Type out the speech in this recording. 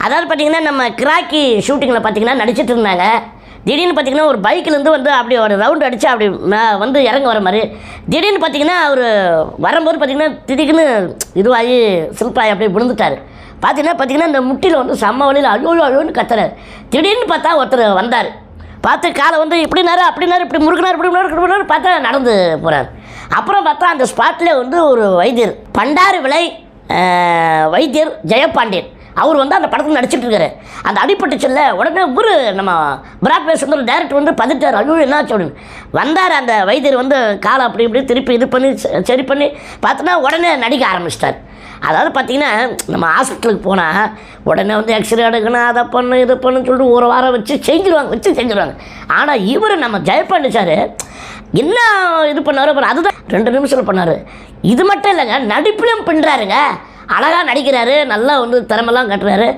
அதாவது பார்த்திங்கன்னா நம்ம கிராக்கி ஷூட்டிங்கில் பார்த்திங்கன்னா நடிச்சிட்டு இருந்தாங்க. திடீர்னு பார்த்திங்கன்னா ஒரு பைக்கிலேருந்து வந்து அப்படி ஒரு ரவுண்டு அடித்து அப்படி வந்து இறங்க வர மாதிரி திடீர்னு பார்த்திங்கன்னா அவர் வரும்போது பார்த்திங்கன்னா திடீர்னு இதுவாகி சில்பாகி அப்படியே விழுந்துட்டார். பார்த்திங்கன்னா இந்த முட்டியில் வந்து செம்ம வழியில் அழுன்னு கத்துறாரு. திடீர்னு பார்த்தா ஒருத்தர் வந்தார். பார்த்து காலை வந்து இப்படினாரு அப்படின்னாரு இப்படி முறுக்கினார் பார்த்தா நடந்து போகிறார். அப்புறம் பார்த்தா அந்த ஸ்பாட்டில் வந்து ஒரு வைத்தியர் பண்டாறு விலை வைத்தியர் ஜெயபாண்டியன் அவர் வந்து அந்த படத்தில் நடிச்சிட்டு இருக்காரு. அந்த அடிப்பட்டு செல்ல உடனே ஒரு நம்ம பிராட்வே சுந்தர் டேரக்டர் வந்து பதிட்டார். ஐயோ என்னாச்சு அப்படின்னு வந்தார். அந்த வைத்தியர் வந்து காலை அப்படி இப்படி திருப்பி இது பண்ணி சரி பண்ணி பார்த்தோன்னா உடனே நடிக்க ஆரம்பிச்சிட்டார். அதாவது பார்த்திங்கன்னா நம்ம ஹாஸ்பிட்டலுக்கு போனால் உடனே வந்து எக்ஸ்ரே எடுக்கணும் அதை பண்ணு இது பண்ணுன்னு சொல்லிட்டு ஒரு வாரம் வச்சு செஞ்சுருவாங்க. ஆனால் இவர் நம்ம ஜெயபாண்டி சார் என்ன இது பண்ணார் அதுதான் 2 நிமிஷத்தில் பண்ணார். இது மட்டும் இல்லைங்க, நடிப்பிலும் பண்ணுறாருங்க. அழகாக நடிக்கிறாரு, நல்லா வந்து திறமெல்லாம் கட்டுறாரு.